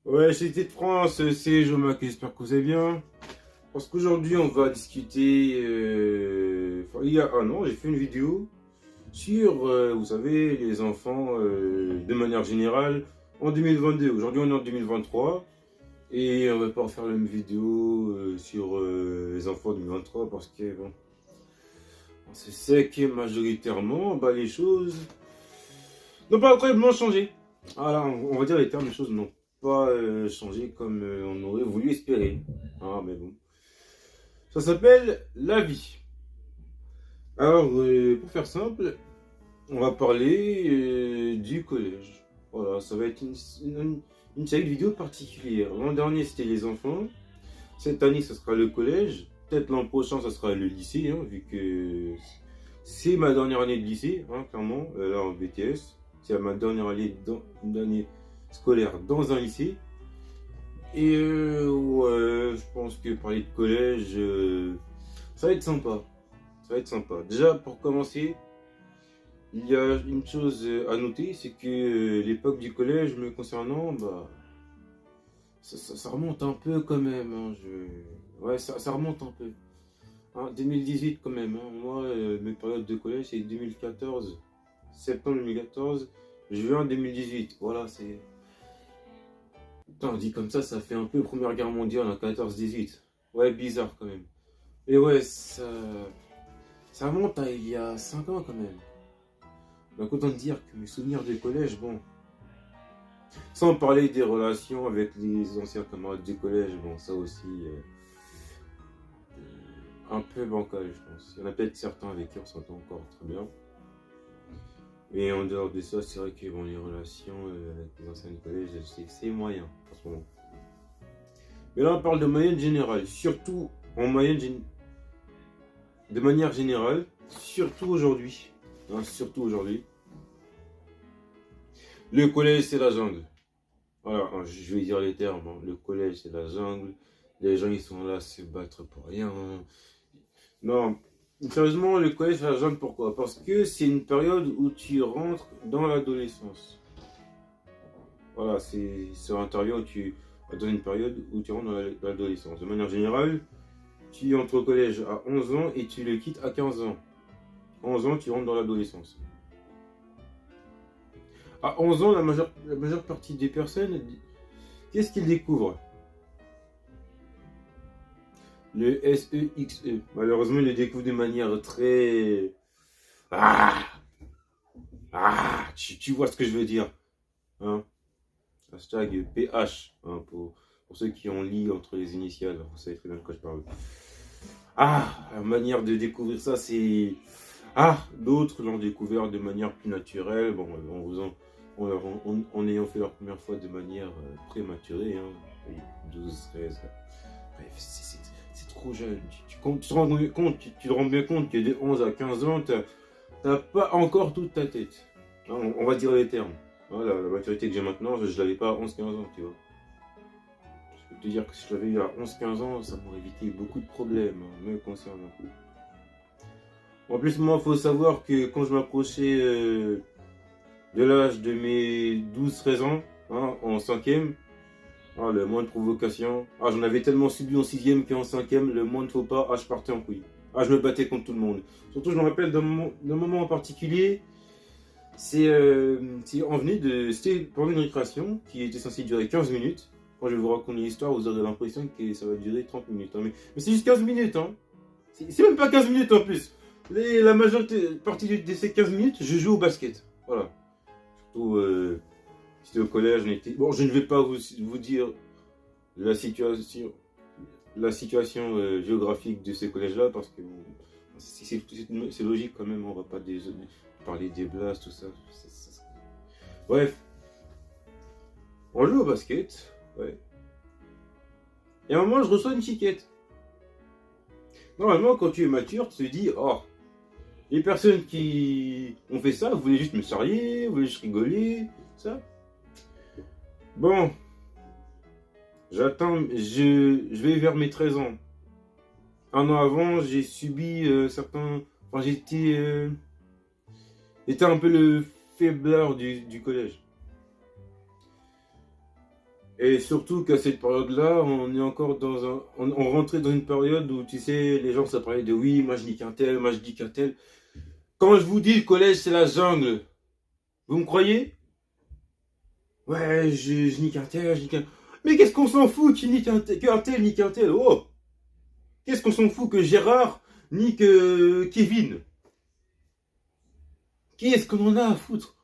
Ouais, Cité de France, c'est Jomac, j'espère que vous allez bien. Parce qu'aujourd'hui, on va discuter. Enfin, il y a un an, j'ai fait une vidéo sur, vous savez, les enfants de manière générale en 2022. Aujourd'hui, on est en 2023 et on va pas refaire la même vidéo sur les enfants en 2023 parce que, bon, on sait que majoritairement, bah, les choses n'ont pas incroyablement changé. Voilà, on va dire les termes, les choses n'ont pas changé comme on aurait voulu espérer. Ah, mais bon. Ça s'appelle la vie. Alors, pour faire simple, on va parler du collège. Voilà, ça va être une série de vidéos particulière. L'an dernier, c'était les enfants. Cette année, ce sera le collège. Peut-être l'an prochain, ça sera le lycée, hein, vu que c'est ma dernière année de lycée, hein, clairement, là en BTS. C'est ma dernière année scolaire dans un lycée. Et ouais, je pense que parler de collège, ça va être sympa. Ça va être sympa. Déjà, pour commencer, il y a une chose à noter, c'est que l'époque du collège me concernant, bah, ça remonte un peu quand même. Hein, ouais, ça remonte un peu. Hein, 2018 quand même. Hein. Moi, mes périodes de collège, c'est 2014, septembre 2014, juin 2018. Voilà, c'est... Putain, dit comme ça fait un peu Première Guerre mondiale en 14-18. Ouais, bizarre quand même. Et ouais, ça remonte à il y a 5 ans quand même. Donc autant dire que mes souvenirs de collège, bon, sans parler des relations avec les anciens camarades du collège, bon, ça aussi, un peu bancal, je pense. Il y en a peut-être certains avec qui on s'entend encore très bien. Et en dehors de ça, c'est vrai que bon, les relations avec les anciens du collège, c'est moyen en ce moment. Mais là, on parle de moyenne générale, surtout en de manière générale, surtout aujourd'hui. Hein, surtout aujourd'hui. Le collège, c'est la jungle. Voilà, hein, je vais dire les termes. Hein. Le collège, c'est la jungle. Les gens, ils sont là à se battre pour rien. Non, sérieusement, le collège, c'est la jungle, pourquoi? Parce que c'est une période où tu rentres dans l'adolescence. Voilà, c'est dans une période où tu rentres dans l'adolescence. De manière générale, tu entres au collège à 11 ans et tu le quittes à 15 ans. 11 ans, tu rentres dans l'adolescence. À 11 ans, la majeure partie des personnes, qu'est-ce qu'ils découvrent? Le SEXE. Malheureusement, ils le découvrent de manière très... Ah, tu vois ce que je veux dire. Hein? Hashtag PH. Hein, pour ceux qui ont lu entre les initiales. Vous savez très bien de quoi je parle. Ah, la manière de découvrir ça, c'est... Ah, d'autres l'ont découvert de manière plus naturelle. Bon, en ayant fait leur première fois de manière prématurée. Hein, 12, 13. Bref, c'est trop jeune. Tu te rends compte, tu te rends bien compte que de 11 à 15 ans, t'as pas encore toute ta tête. Non, on va dire les termes. Voilà, la maturité que j'ai maintenant, je l'avais pas à 11-15 ans, tu vois. Je peux te dire que si je l'avais eu à 11-15 ans, ça m'aurait évité beaucoup de problèmes, hein, me concernant. En plus, moi, il faut savoir que quand je m'approchais de l'âge de mes 12-13 ans, hein, en cinquième, ah, le moins de provocation. Ah, j'en avais tellement subi en sixième qu'en cinquième, le moins de faux pas, ah, je partais en couille. Ah, je me battais contre tout le monde. Surtout, je me rappelle d'un moment en particulier, c'est en venait de... C'était pendant une récréation qui était censée durer 15 minutes. Quand je vais vous raconter l'histoire, vous aurez l'impression que ça va durer 30 minutes. Hein. Mais c'est juste 15 minutes. Hein. C'est même pas 15 minutes en plus. La majeure partie de ces 15 minutes, je joue au basket. Voilà. Surtout, c'était au collège, on était... Bon, je ne vais pas vous dire la situation, la situation géographique de ces collèges-là, parce que bon, c'est logique quand même, on va pas parler des blasts, tout ça. Bref, on joue au basket, ouais. Et à un moment, je reçois une chiquette. Normalement, quand tu es mature, tu te dis, oh, les personnes qui ont fait ça, vous voulez juste me charrier, vous voulez juste rigoler, ça. Bon, j'attends, je vais vers mes 13 ans. Un an avant, j'ai subi certains... Enfin, j'étais un peu le faiblard du collège. Et surtout qu'à cette période-là, on est encore on rentrait dans une période où, tu sais, les gens se parlaient de oui, moi je nique un tel, moi je nique un tel. Quand je vous dis le collège c'est la jungle, vous me croyez? Ouais, je nique un tel, je nique un... Mais qu'est-ce qu'on s'en fout qu'il nique qu'un tel nique un tel? Oh! Qu'est-ce qu'on s'en fout que Gérard nique Kevin? Qui est-ce qu'on en a à foutre?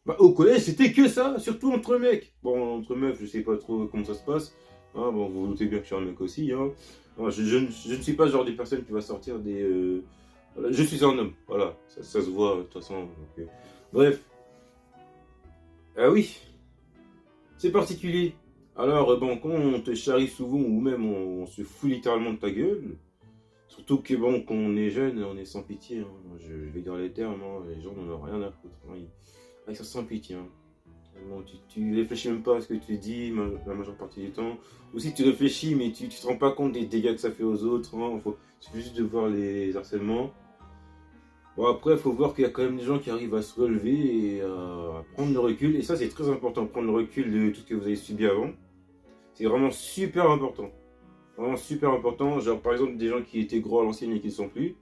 Bah, au collège, c'était que ça, surtout entre mecs. Bon, entre meufs, je sais pas trop comment ça se passe. Hein, bon, vous vous doutez bien que je suis un mec aussi. Hein. Non, je ne suis pas le genre de personne qui va sortir des... Voilà, je suis un homme, voilà, ça se voit de toute façon. Donc, bref. Ah oui, c'est particulier. Alors, bon, quand on te charrie souvent, ou même on se fout littéralement de ta gueule, surtout que bon, quand on est jeune, on est sans pitié. Hein. Je vais dire les termes, hein, les gens n'en ont rien à foutre. Hein. Ils sont sans pitié. Hein. Bon, tu réfléchis même pas à ce que tu dis la majeure partie du temps. Ou si tu réfléchis, mais tu te rends pas compte des dégâts que ça fait aux autres. Hein. Il suffit juste de voir les harcèlements. Bon, après, il faut voir qu'il y a quand même des gens qui arrivent à se relever et à prendre le recul. Et ça, c'est très important, prendre le recul de tout ce que vous avez subi avant. C'est vraiment super important. Vraiment super important. Genre, par exemple, des gens qui étaient gros à l'ancienne et qui ne sont plus.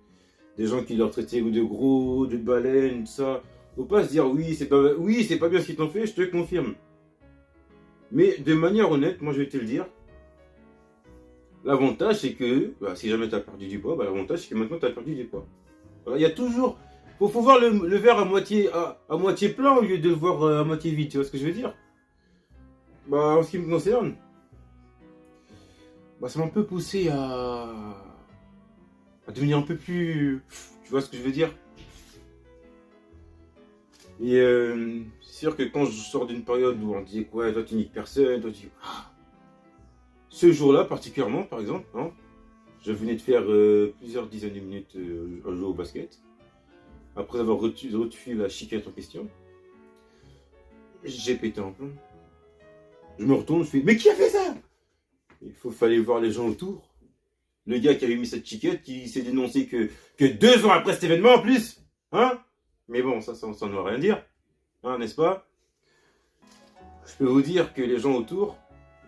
Des gens qui leur traitaient de gros, de baleines, tout ça. Faut pas se dire oui, c'est pas bien ce qu'ils t'ont fait, je te confirme. Mais de manière honnête, moi je vais te le dire. L'avantage c'est que, bah, si jamais tu as perdu du poids, bah, l'avantage c'est que maintenant tu as perdu du poids. Voilà, il y a toujours. Faut voir le verre à moitié plein au lieu de le voir à moitié vide, tu vois ce que je veux dire? Bah, en ce qui me concerne, bah, ça m'a un peu poussé à devenir un peu plus. Tu vois ce que je veux dire? Et c'est sûr que quand je sors d'une période où on disait quoi, toi tu niques personne, toi tu. Ce jour-là, particulièrement, par exemple, hein, je venais de faire plusieurs dizaines de minutes à jouer au basket. Après avoir reçu la chiquette en question, j'ai pété un plomb. Je me retourne, je fais mais qui a fait ça? Fallait voir les gens autour. Le gars qui avait mis cette chiquette, qui s'est dénoncé que 2 ans après cet événement en plus. Hein? Mais bon, ça ne veut rien dire. Hein, n'est-ce pas? Je peux vous dire que les gens autour,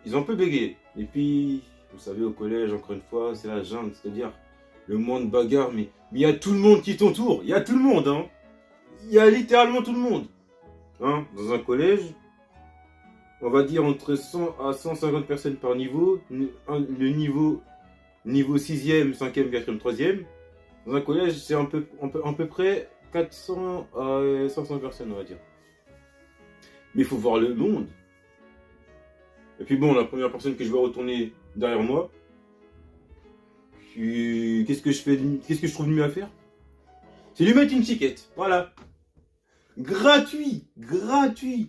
ils ont un peu bégayé. Et puis, vous savez, au collège, encore une fois, c'est la jungle, c'est-à-dire le moins de bagarre, mais il y a tout le monde qui t'entoure. Il y a tout le monde, hein. Il y a littéralement tout le monde. Hein, dans un collège, on va dire entre 100 à 150 personnes par niveau. Le niveau 6e, 5e, 4e, 3e. Dans un collège, c'est à peu près 400 à 500 personnes, on va dire. Mais il faut voir le monde. Et puis bon, la première personne que je vois retourner derrière moi, qu'est-ce que je trouve mieux à faire? C'est lui mettre une chiquette, voilà. Gratuit.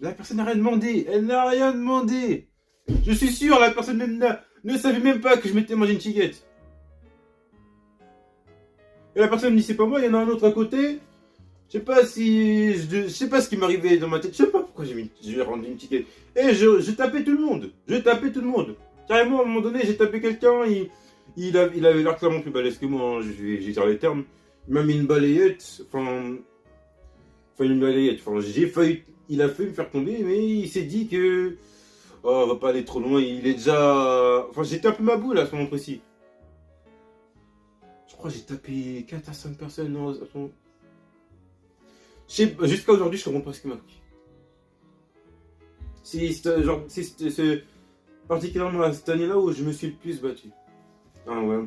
La personne n'a rien demandé, elle n'a rien demandé. Je suis sûr, la personne même ne savait même pas que je m'étais mangé une chiquette. Et la personne me dit c'est pas moi, il y en a un autre à côté. Je sais pas ce qui m'arrivait dans ma tête. Je sais pas pourquoi j'ai rendu une chiquette. Et je tapais tout le monde. Carrément, à un moment donné, j'ai tapé quelqu'un. Il avait l'air clairement plus balèze que moi. Hein, je vais dire les termes. Il m'a mis une balayette. Enfin, une balayette. Enfin, il a failli me faire tomber, mais il s'est dit que. Oh, on va pas aller trop loin. Il est déjà. Enfin, j'étais un peu ma boule à ce moment précis. Je crois que j'ai tapé 4 à 5 personnes. Non, à ce moment. Jusqu'à aujourd'hui, je comprends pas ce qui m'a pris. C'est particulièrement à cette année-là où je me suis le plus battu. Ah ouais.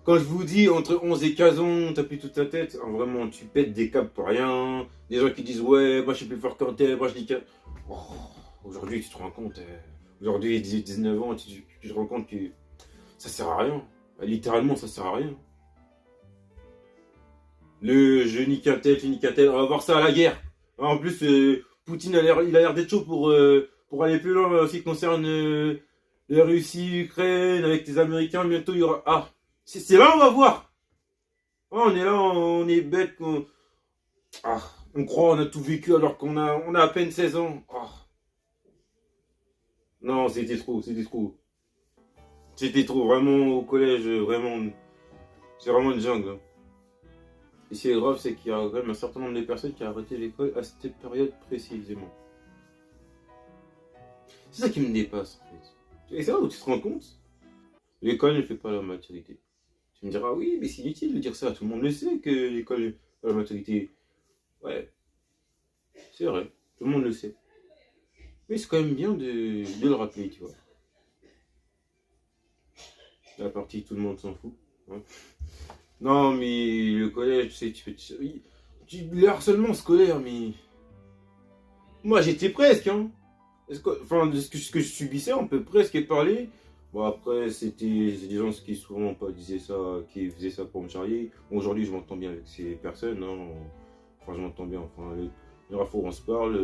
Quand je vous dis entre 11 et 15 ans, t'as plus toute ta tête, hein, vraiment, tu pètes des câbles pour rien. Des gens qui disent ouais, moi je suis plus fort qu'un tel, moi je dis que. Oh, aujourd'hui, tu te rends compte. Aujourd'hui, 18-19 ans, tu te rends compte que ça sert à rien. Littéralement, ça sert à rien. Je nique un tel, on va voir ça à la guerre. En plus, Poutine il a l'air d'être chaud pour aller plus loin en ce qui concerne la Russie, Ukraine, avec les Américains. Bientôt, il y aura. Ah, c'est là on va voir. Ah, on est là, on est bête. On croit on a tout vécu alors qu'on a à peine 16 ans. Ah. Non, c'était trop. C'était trop, vraiment au collège, vraiment. C'est vraiment une jungle. Et ce qui est grave, c'est qu'il y a quand même un certain nombre de personnes qui ont arrêté l'école à cette période précisément. C'est ça qui me dépasse en fait. Et c'est là où tu te rends compte, l'école ne fait pas la maturité. Tu me diras, oui, mais c'est inutile de dire ça, tout le monde le sait que l'école ne fait pas la maturité. Ouais, c'est vrai, tout le monde le sait. Mais c'est quand même bien de le rappeler, tu vois. La partie, tout le monde s'en fout. Hein. Non, mais le collège, tu sais, le harcèlement scolaire, mais. Moi, j'étais presque, hein. Enfin, de ce que je subissais, on peut presque parler. Bon, après, c'est des gens qui souvent pas disaient ça, qui faisaient ça pour me charrier. Bon, aujourd'hui, je m'entends bien avec ces personnes, hein. Enfin, je m'entends bien. Enfin, les rares fois où on se parle,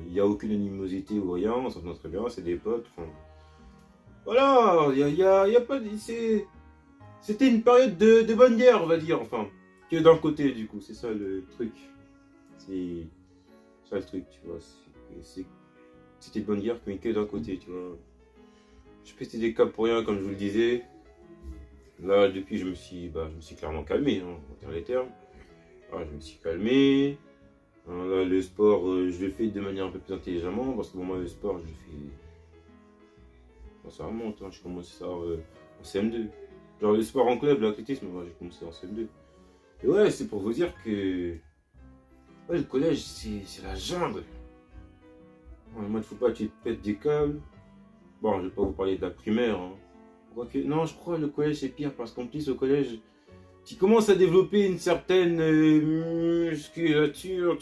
il n'y a aucune animosité ou rien, on s'entend très bien, c'est des potes. Enfin, voilà, y a pas. C'était une période de bonne guerre, on va dire, enfin. Que d'un côté, du coup, c'est ça le truc. C'est ça le truc, tu vois. C'était de bonne guerre, mais que d'un côté, tu vois. Je pétais des câbles pour rien, comme je vous le disais. Là, depuis, je me suis clairement calmé, hein, on va dire les termes. Ah, je me suis calmé. Hein, là, le sport, je le fais de manière un peu plus intelligemment, parce que bon, moi, le sport, je le fais. Bon, ça remonte, hein, je commence ça en CM2. Genre, le sport en club, l'athlétisme, moi, j'ai commencé en CM2. Et ouais, c'est pour vous dire que. Ouais, le collège, c'est la jungle. Ouais, moi, il ne faut pas que tu te pètes des câbles. Bon, je vais pas vous parler de la primaire, hein. Non, je crois que le collège c'est pire parce qu'en plus au collège, tu commences à développer une certaine musculature,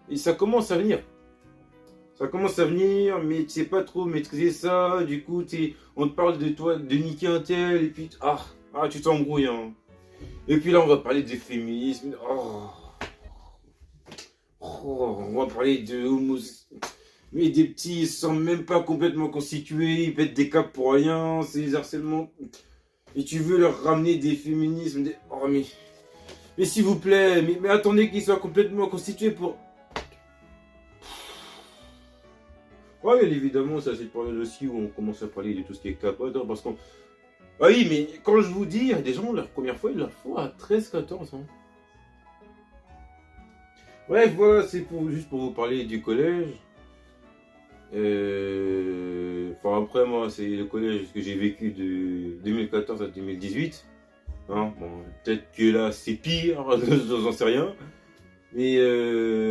et ça commence à venir. Ça commence à venir, mais tu sais pas trop maîtriser ça. Du coup, on te parle de toi, de niquer un tel, et puis tu t'embrouilles. Hein. Et puis là, on va parler de féminisme. On va parler de homosexualité. Mais des petits, ils sont même pas complètement constitués, ils pètent des câbles pour rien, c'est des harcèlements. Et tu veux leur ramener des féminismes, oh mais s'il vous plaît, mais attendez qu'ils soient complètement constitués pour... Ouais, évidemment, ça c'est une période aussi où on commence à parler de tout ce qui est capote, hein, parce qu'on... Ah oui, mais quand je vous dis, il y a des gens, leur première fois, ils leur font à 13-14 ans. Bref, voilà, c'est juste pour vous parler du collège. Enfin, après, moi, c'est le collège que j'ai vécu de 2014 à 2018. Hein, bon, peut-être que là, c'est pire, j'en sais rien. Mais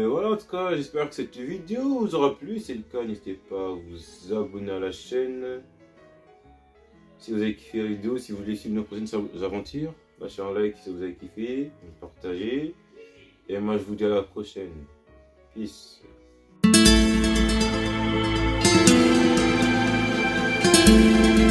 voilà, en tout cas, j'espère que cette vidéo vous aura plu. Si c'est le cas, n'hésitez pas à vous abonner à la chaîne. Si vous avez kiffé la vidéo, si vous voulez suivre nos prochaines aventures, lâchez un like si vous avez kiffé, partagez. Et moi, je vous dis à la prochaine. Peace.